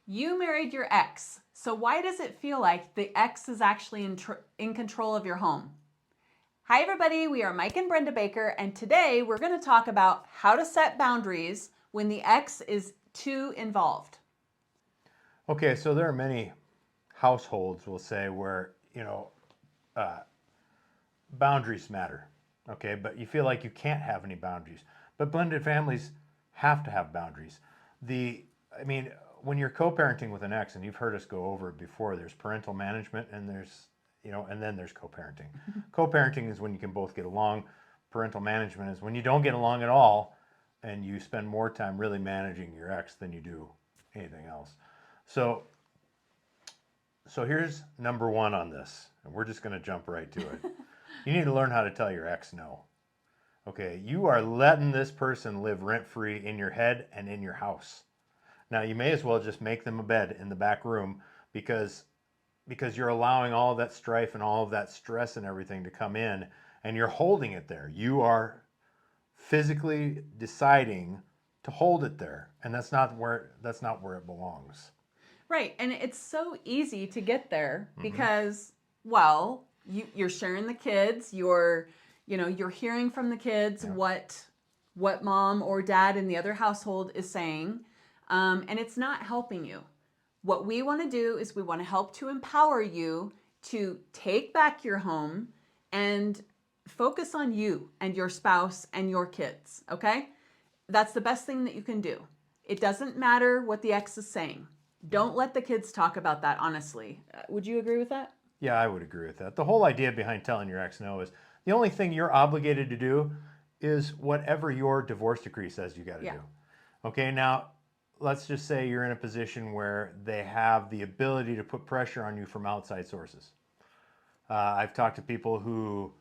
You married your ex, so why does it feel like the ex is actually in control of your home? Hi, everybody. We are Mike and Brenda Baker, and today we're going to talk about how to set boundaries when the ex is too involved. Okay, so there are many households, we'll say, where, boundaries matter. Okay, but you feel like you can't have any boundaries. But blended families have to have boundaries. I mean, when you're co-parenting with an ex, and you've heard us go over it before, there's parental management and and then there's co-parenting. Co-parenting is when you can both get along. Parental management is when you don't get along at all and you spend more time really managing your ex than you do anything else. So so here's number one on this, and we're just going to jump right to it. You need to learn how to tell your ex no. Okay, you are letting this person live rent-free in your head and in your house. Now, you may as well just make them a bed in the back room because you're allowing all of that strife and all of that stress and everything to come in, and you're holding it there. You are physically deciding to hold it there, and that's not where it belongs. Right, and it's so easy to get there because, well, you're sharing the kids, you're hearing from the kids what mom or dad in the other household is saying, and it's not helping you. What we want to do is we want to help to empower you to take back your home and focus on you and your spouse and your kids, okay? That's the best thing that you can do. It doesn't matter what the ex is saying. Don't let the kids talk about that, honestly. Would you agree with that? Yeah, I would agree with that. The whole idea behind telling your ex no is the only thing you're obligated to do is whatever your divorce decree says you got to do. Okay, now let's just say you're in a position where they have the ability to put pressure on you from outside sources. I've talked to people who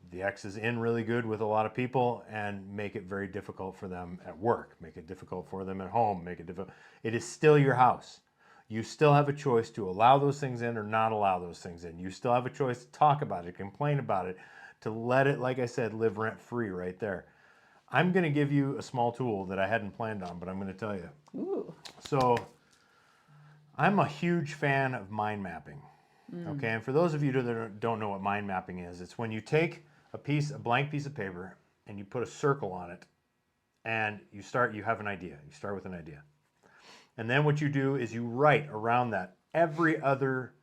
the ex is in really good with a lot of people and make it very difficult for them at work, make it difficult for them at home, make it difficult. It is still your house. You still have a choice to allow those things in or not allow those things in. You still have a choice to talk about it, complain about it, to let it, like I said, live rent free right there. I'm going to give you a small tool that I hadn't planned on, but I'm going to tell you. Ooh. So I'm a huge fan of mind mapping. Okay, and for those of you that don't know what mind mapping is, it's when you take a blank piece of paper, and you put a circle on it, and you have an idea. You start with an idea. And then what you do is you write around that every other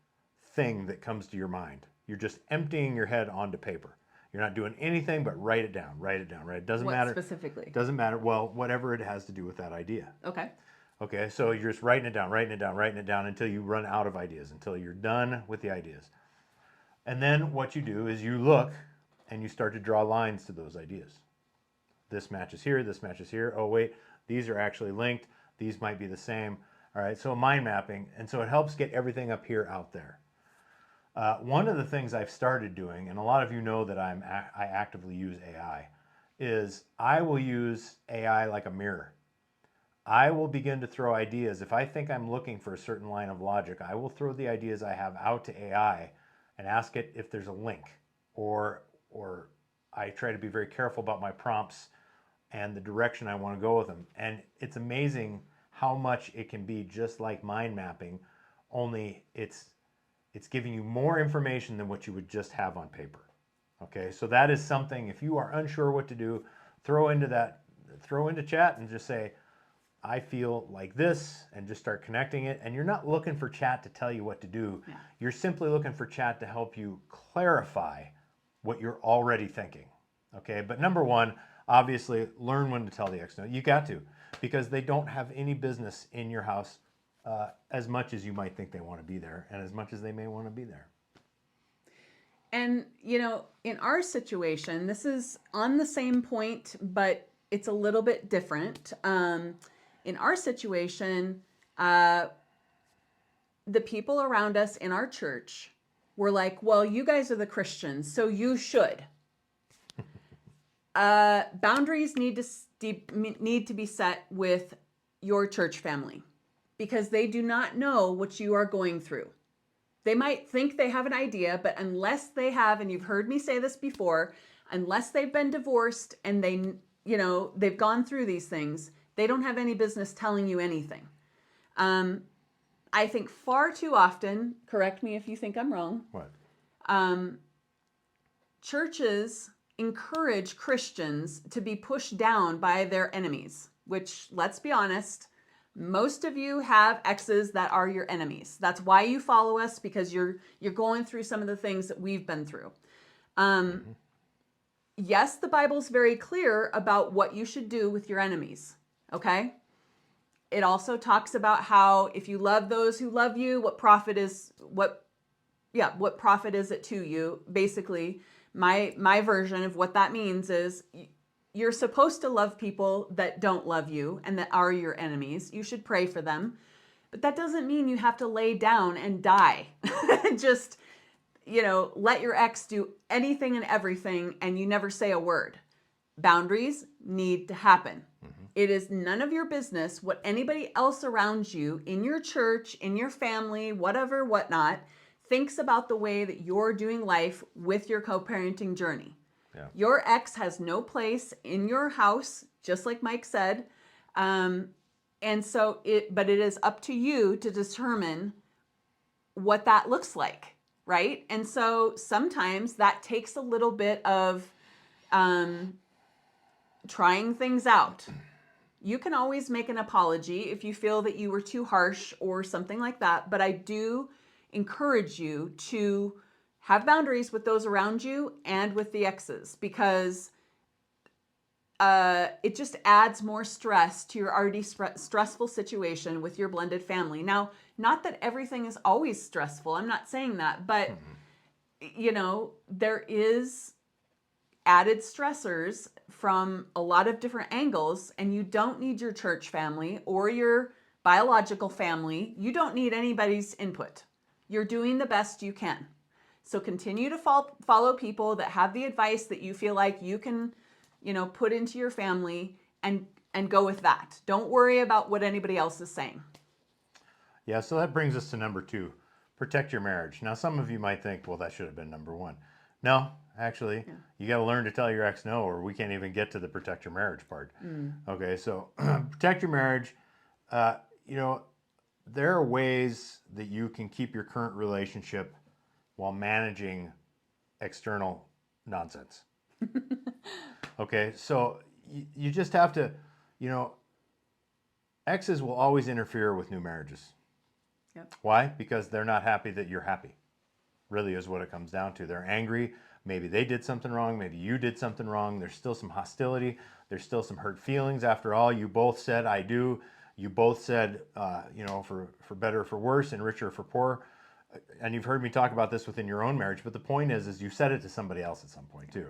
thing that comes to your mind. You're just emptying your head onto paper. You're not doing anything but write it down, write it down, right? It doesn't matter. What specifically? Doesn't matter. Well, whatever it has to do with that idea. Okay. Okay, so you're just writing it down, writing it down, writing it down until you run out of ideas, until you're done with the ideas. And then what you do is you look and you start to draw lines to those ideas. This matches here, this matches here. Oh, wait, these are actually linked. These might be the same. All right, so mind mapping. And so it helps get everything up here out there. One of the things I've started doing, and a lot of you know that I actively use AI, is I will use AI like a mirror. I will begin to throw ideas. If I think I'm looking for a certain line of logic, I will throw the ideas I have out to AI and ask it if there's a link, or I try to be very careful about my prompts and the direction I want to go with them. And it's amazing how much it can be just like mind mapping, only it's giving you more information than what you would just have on paper. Okay, so that is something, if you are unsure what to do, throw into chat and just say, I feel like this, and just start connecting it. And you're not looking for chat to tell you what to do. Yeah. You're simply looking for chat to help you clarify what you're already thinking. Okay, but number one, obviously, learn when to tell the ex no. You got to, because they don't have any business in your house as much as you might think they want to be there, and as much as they may want to be there. And, in our situation, this is on the same point, but it's a little bit different. In our situation, the people around us in our church were like, well, you guys are the Christians, so you should. Boundaries need to be set with your church family because they do not know what you are going through. They might think they have an idea, but unless they have, and you've heard me say this before, unless they've been divorced and they've gone through these things, they don't have any business telling you anything. I think far too often, correct me if you think I'm wrong, What? churches encourage Christians to be pushed down by their enemies, which, let's be honest, most of you have exes that are your enemies. That's why you follow us, because you're going through some of the things that we've been through. Yes, the Bible's very clear about what you should do with your enemies, okay? It also talks about how if you love those who love you, what profit is it to you? Basically, my version of what that means is you're supposed to love people that don't love you and that are your enemies. You should pray for them. But that doesn't mean you have to lay down and die. Just, let your ex do anything and everything and you never say a word. Boundaries need to happen. It is none of your business what anybody else around you, in your church, in your family, whatever, whatnot, thinks about the way that you're doing life with your co-parenting journey. Yeah. Your ex has no place in your house, just like Mike said. But it is up to you to determine what that looks like, right? And so sometimes that takes a little bit of trying things out. You can always make an apology if you feel that you were too harsh or something like that. But I do encourage you to have boundaries with those around you and with the exes, because it just adds more stress to your already stressful situation with your blended family. Now, not that everything is always stressful. I'm not saying that. But, there is added stressors from a lot of different angles, and you don't need your church family or your biological family. You don't need anybody's input. You're doing the best you can. So continue to follow people that have the advice that you feel like you can, put into your family, and go with that. Don't worry about what anybody else is saying. Yeah, so that brings us to number 2, protect your marriage. Now, some of you might think, well, that should have been number 1. No, actually, You got to learn to tell your ex no, or we can't even get to the protect your marriage part. Okay, so protect your marriage. There are ways that you can keep your current relationship while managing external nonsense. Okay, so you just have to, exes will always interfere with new marriages. Yep. Why? Because they're not happy that you're happy. Really is what it comes down to. They're angry. Maybe they did something wrong. Maybe you did something wrong. There's still some hostility. There's still some hurt feelings. After all, you both said, I do. You both said, for better or for worse and richer or for poor. And you've heard me talk about this within your own marriage. But the point is you said it to somebody else at some point too.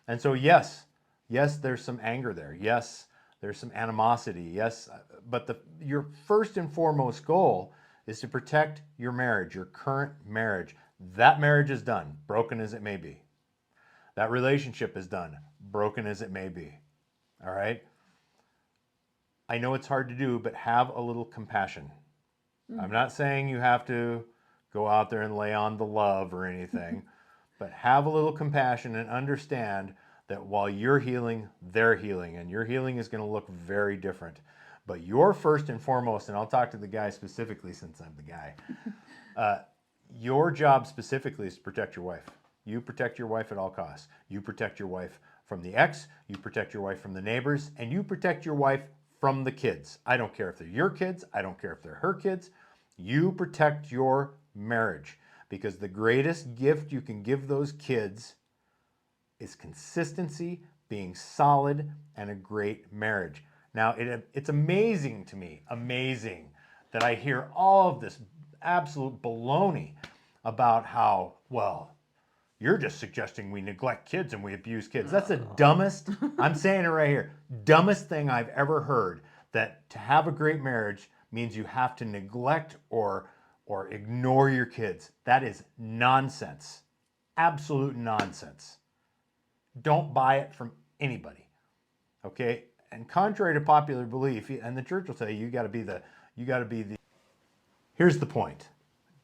And so, yes, there's some anger there. Yes, there's some animosity. Yes, but your first and foremost goal is to protect your marriage, your current marriage. That marriage is done, broken as it may be. That relationship is done, broken as it may be. All right? I know it's hard to do, but have a little compassion. I'm not saying you have to go out there and lay on the love or anything, but have a little compassion and understand that while you're healing, they're healing, and your healing is going to look very different. But your first and foremost, and I'll talk to the guy specifically since I'm the guy, your job specifically is to protect your wife. You protect your wife at all costs. You protect your wife from the ex, you protect your wife from the neighbors, and you protect your wife from the kids. I don't care if they're your kids, I don't care if they're her kids. You protect your marriage, because the greatest gift you can give those kids is consistency, being solid, and a great marriage. Now, it's amazing to me, that I hear all of this absolute baloney about how, well, you're just suggesting we neglect kids and we abuse kids. That's the dumbest, I'm saying it right here, dumbest thing I've ever heard, that to have a great marriage means you have to neglect or ignore your kids. That is nonsense. Absolute nonsense. Don't buy it from anybody. Okay? And contrary to popular belief, and the church will tell you, you got to be the. Here's the point.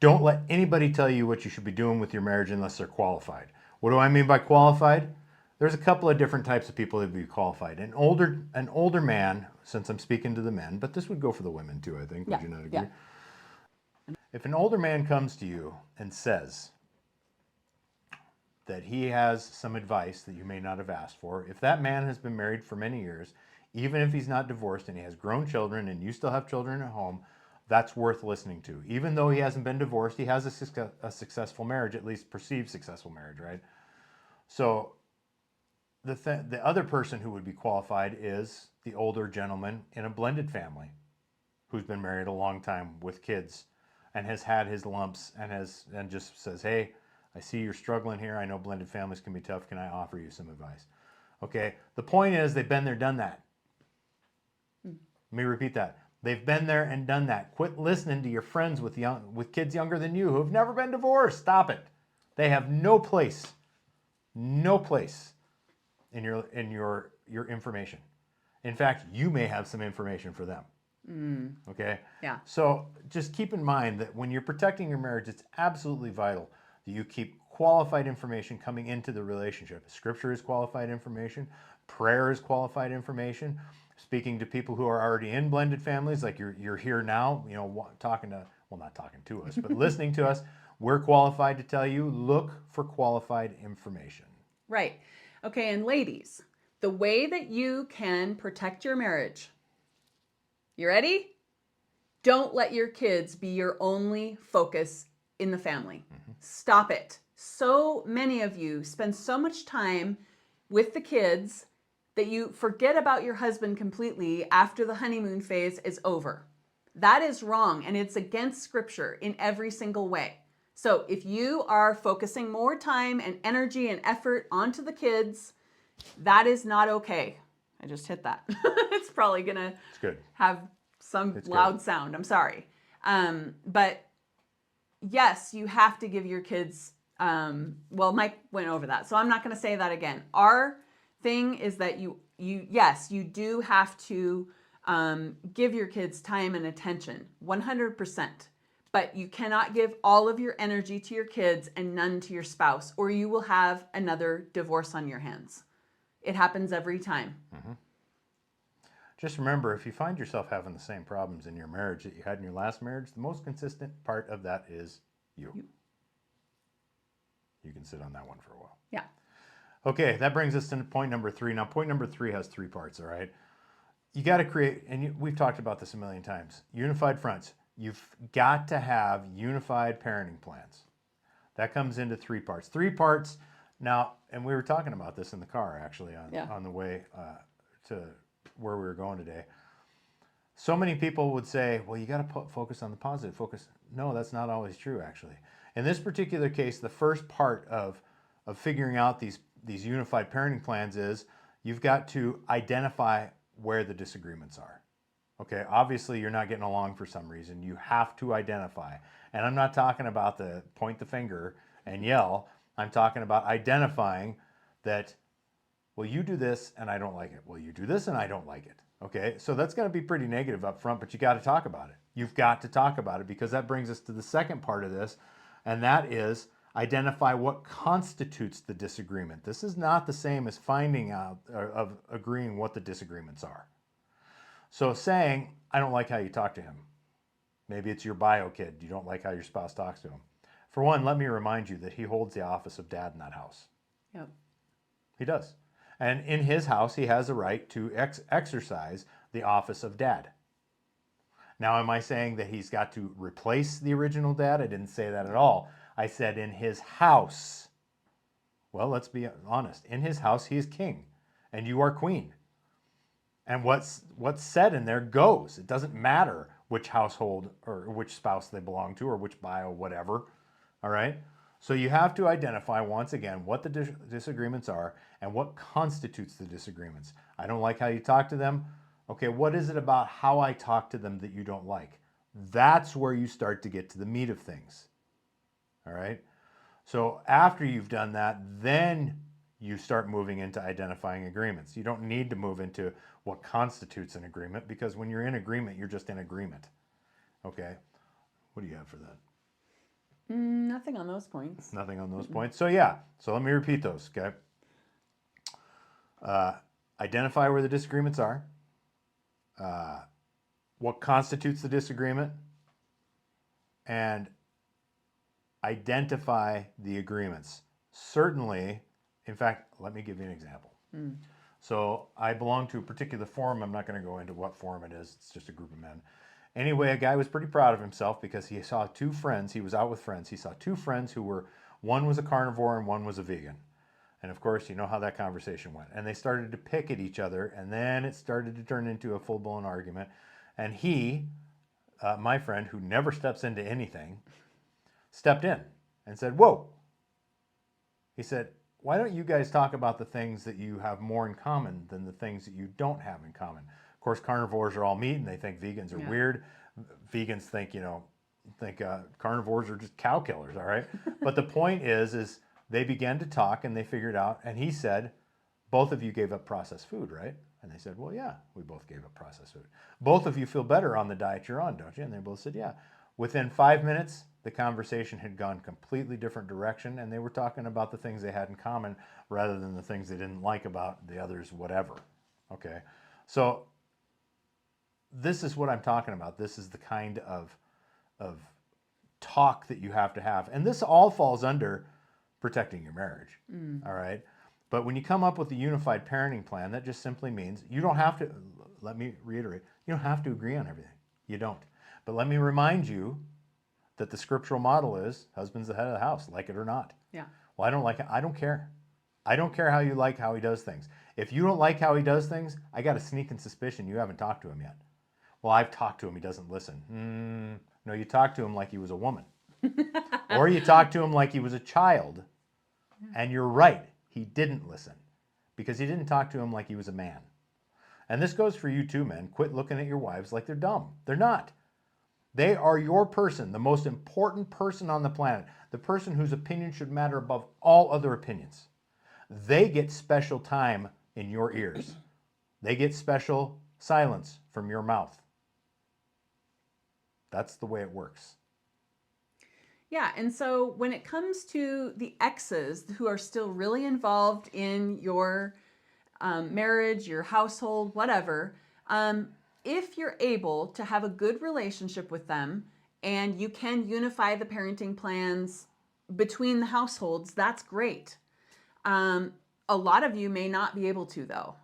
Don't let anybody tell you what you should be doing with your marriage unless they're qualified. What do I mean by qualified? There's a couple of different types of people that would be qualified. An older man, since I'm speaking to the men, but this would go for the women too, I think. Would you not agree? Yeah. If an older man comes to you and says that he has some advice that you may not have asked for, if that man has been married for many years, even if he's not divorced and he has grown children and you still have children at home, that's worth listening to. Even though he hasn't been divorced, he has a successful marriage, at least perceived successful marriage, right? So the other person who would be qualified is the older gentleman in a blended family who's been married a long time with kids and has had his lumps and just says, hey, I see you're struggling here. I know blended families can be tough. Can I offer you some advice? Okay. The point is they've been there, done that. Let me repeat that. They've been there and done that. Quit listening to your friends with kids younger than you who have never been divorced. Stop it. They have no place in your information. In fact, you may have some information for them. Okay? Yeah. So just keep in mind that when you're protecting your marriage, it's absolutely vital that you keep qualified information coming into the relationship. Scripture is qualified information. Prayer is qualified information. Speaking to people who are already in blended families, like you're here now, you know, not talking to us, but listening to us, we're qualified to tell you, look for qualified information. Right. Okay, and ladies, the way that you can protect your marriage, you ready? Don't let your kids be your only focus in the family. Stop it. So many of you spend so much time with the kids that you forget about your husband completely after the honeymoon phase is over. That is wrong, and it's against Scripture in every single way. So if you are focusing more time and energy and effort onto the kids, that is not okay. I just hit that. It's probably going to have some loud sound. I'm sorry. But yes, you have to give your kids, well, Mike went over that, so I'm not going to say that again. Our thing is that you do have to give your kids time and attention, 100%. But you cannot give all of your energy to your kids and none to your spouse, or you will have another divorce on your hands. It happens every time. Mm-hmm. Just remember, if you find yourself having the same problems in your marriage that you had in your last marriage, the most consistent part of that is you. You can sit on that one for a while. Yeah. Okay, that brings us to point number 3. Now, point number 3 has 3 parts, all right? You got to create, and we've talked about this a million times, unified fronts. You've got to have unified parenting plans. That comes into 3 parts. 3 parts now, and we were talking about this in the car, actually, on the way to where we were going today. So many people would say, well, you got to focus on the positive. No, that's not always true, actually. In this particular case, the first part of figuring out these unified parenting plans is you've got to identify where the disagreements are. Okay, obviously you're not getting along for some reason. You have to identify. And I'm not talking about the point the finger and yell. I'm talking about identifying that, well, you do this and I don't like it. Well, you do this and I don't like it. Okay, so that's going to be pretty negative up front, but you got to talk about it. You've got to talk about it, because that brings us to the second part of this, and that is identify what constitutes the disagreement. This is not the same as finding out or of agreeing what the disagreements are. So saying, I don't like how you talk to him. Maybe it's your bio kid. You don't like how your spouse talks to him. For one, let me remind you that he holds the office of dad in that house. Yep. He does. And in his house, he has a right to exercise the office of dad. Now, am I saying that he's got to replace the original dad? I didn't say that at all. I said in his house. Well, let's be honest. In his house, he is king, and you are queen. And what's said in there goes. It doesn't matter which household or which spouse they belong to or which bio, whatever. All right? So you have to identify, once again, what the disagreements are and what constitutes the disagreements. I don't like how you talk to them. Okay, what is it about how I talk to them that you don't like? That's where you start to get to the meat of things. All right? So after you've done that, then you start moving into identifying agreements. You don't need to move into what constitutes an agreement, because when you're in agreement, you're just in agreement. Okay? What do you have for that? Nothing on those points. Nothing on those points. So yeah, so let me repeat those, okay? Identify where the disagreements are. What constitutes the disagreement? and identify the agreements. Certainly, in fact, let me give you an example. So I belong to a particular forum. I'm not going to go into what forum it is. It's just a group of men. Anyway, a guy was pretty proud of himself because he saw two friends. He was out with friends. He saw two friends who were, one was a carnivore and one was a vegan. And of course, you know how that conversation went. And they started to pick at each other, and then it started to turn into a full-blown argument. And he, my friend, who never steps into anything, stepped in and said, whoa. He said, why don't you guys talk about the things that you have more in common than the things that you don't have in common? Of course, carnivores are all meat, and they think vegans are weird. Vegans think, carnivores are just cow killers, all right? But the point is they began to talk, and they figured out, and he said, both of you gave up processed food, right? And they said, well, yeah, we both gave up processed food. Both of you feel better on the diet you're on, don't you? And they both said, yeah. Within 5 minutes, the conversation had gone completely different direction, and they were talking about the things they had in common rather than the things they didn't like about the others, whatever. Okay, so this is what I'm talking about. This is the kind of talk that you have to have, and this all falls under protecting your marriage. All right, but when you come up with a unified parenting plan, that just simply means you don't have to. Let me reiterate: you don't have to agree on everything. You don't. But let me remind you that the scriptural model is husband's the head of the house, like it or not. Yeah. Well, I don't like it. I don't care. I don't care how you like how he does things. If you don't like how he does things, I got a sneaking suspicion you haven't talked to him yet. Well, I've talked to him. He doesn't listen. No, you talked to him like he was a woman. Or you talked to him like he was a child. And you're right. He didn't listen because he didn't talk to him like he was a man. And this goes for you too, men. Quit looking at your wives like they're dumb. They're not. They are your person, the most important person on the planet, the person whose opinion should matter above all other opinions. They get special time in your ears. They get special silence from your mouth. That's the way it works. Yeah, and so when it comes to the exes who are still really involved in your marriage, your household, whatever, if you're able to have a good relationship with them and you can unify the parenting plans between the households, that's great. A lot of you may not be able to, though.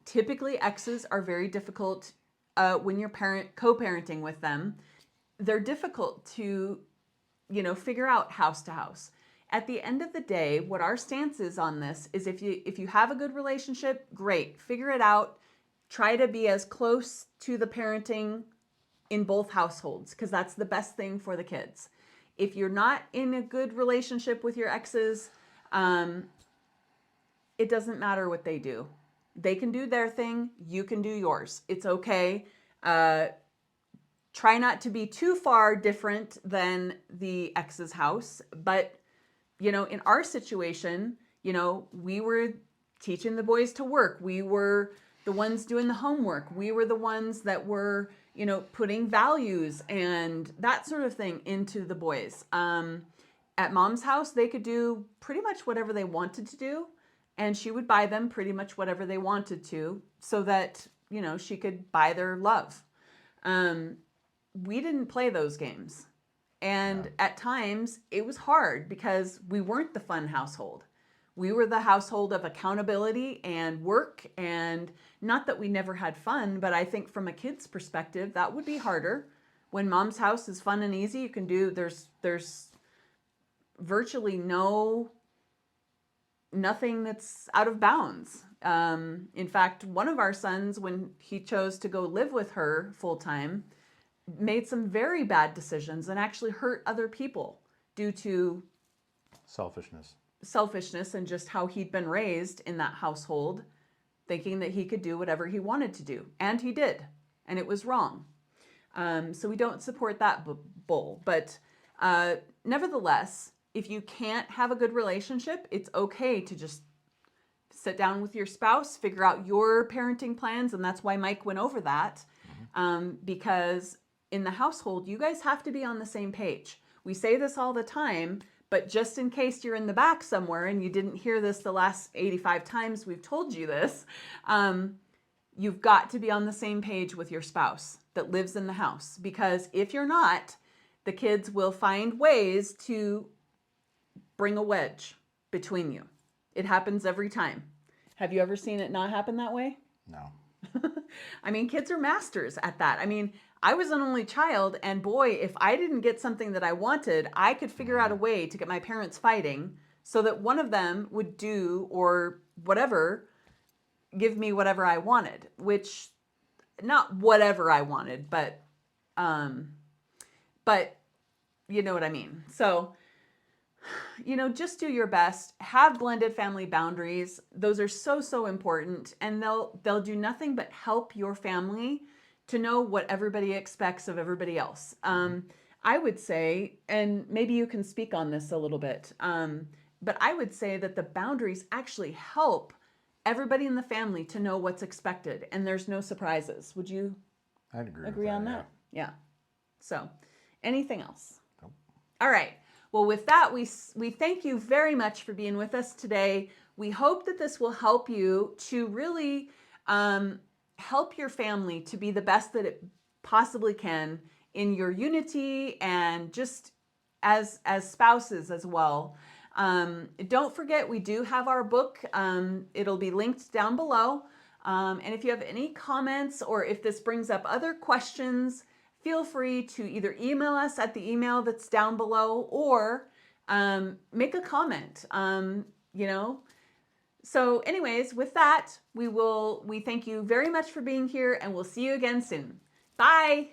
Typically, exes are very difficult when you're co-parenting with them. They're difficult to, figure out house to house. At the end of the day, what our stance is on this is if you have a good relationship, great. Figure it out. Try to be as close to the parenting in both households because that's the best thing for the kids. If you're not in a good relationship with your exes, it doesn't matter what they do. They can do their thing. You can do yours. It's okay. Try not to be too far different than the ex's house. But, in our situation, we were teaching the boys to work. We were the ones doing the homework. We were the ones that were, putting values and that sort of thing into the boys. At mom's house, they could do pretty much whatever they wanted to do. And she would buy them pretty much whatever they wanted to so that, she could buy their love. We didn't play those games. And at times it was hard because we weren't the fun household. We were the household of accountability and work, and not that we never had fun, but I think from a kid's perspective, that would be harder. When mom's house is fun and easy, you can do, there's virtually nothing that's out of bounds. In fact, one of our sons, when he chose to go live with her full time, made some very bad decisions and actually hurt other people due to selfishness and just how he'd been raised in that household, thinking that he could do whatever he wanted to do. And he did. And it was wrong. So we don't support that bull. But nevertheless, if you can't have a good relationship, it's okay to just sit down with your spouse, figure out your parenting plans. And that's why Mike went over that. Because in the household, you guys have to be on the same page. We say this all the time, but just in case you're in the back somewhere and you didn't hear this the last 85 times we've told you this, you've got to be on the same page with your spouse that lives in the house. Because if you're not, the kids will find ways to bring a wedge between you. It happens every time. Have you ever seen it not happen that way? No. I mean, kids are masters at that. I mean, I was an only child, and boy, if I didn't get something that I wanted, I could figure out a way to get my parents fighting so that one of them would do or whatever, give me whatever I wanted, which not whatever I wanted, but you know what I mean. So, just do your best. Have blended family boundaries. Those are so important, and they'll do nothing but help your family to know what everybody expects of everybody else. I would say, and maybe you can speak on this a little bit, but I would say that the boundaries actually help everybody in the family to know what's expected, and there's no surprises. Would you I'd agree agree with on that? that? Yeah. So, anything else? Nope. All right. Well, with that, we thank you very much for being with us today. We hope that this will help you to really help your family to be the best that it possibly can in your unity and just as spouses as well. Don't forget, we do have our book. It'll be linked down below. And if you have any comments or if this brings up other questions, feel free to either email us at the email that's down below or make a comment. So anyways, with that, we thank you very much for being here, and we'll see you again soon. Bye.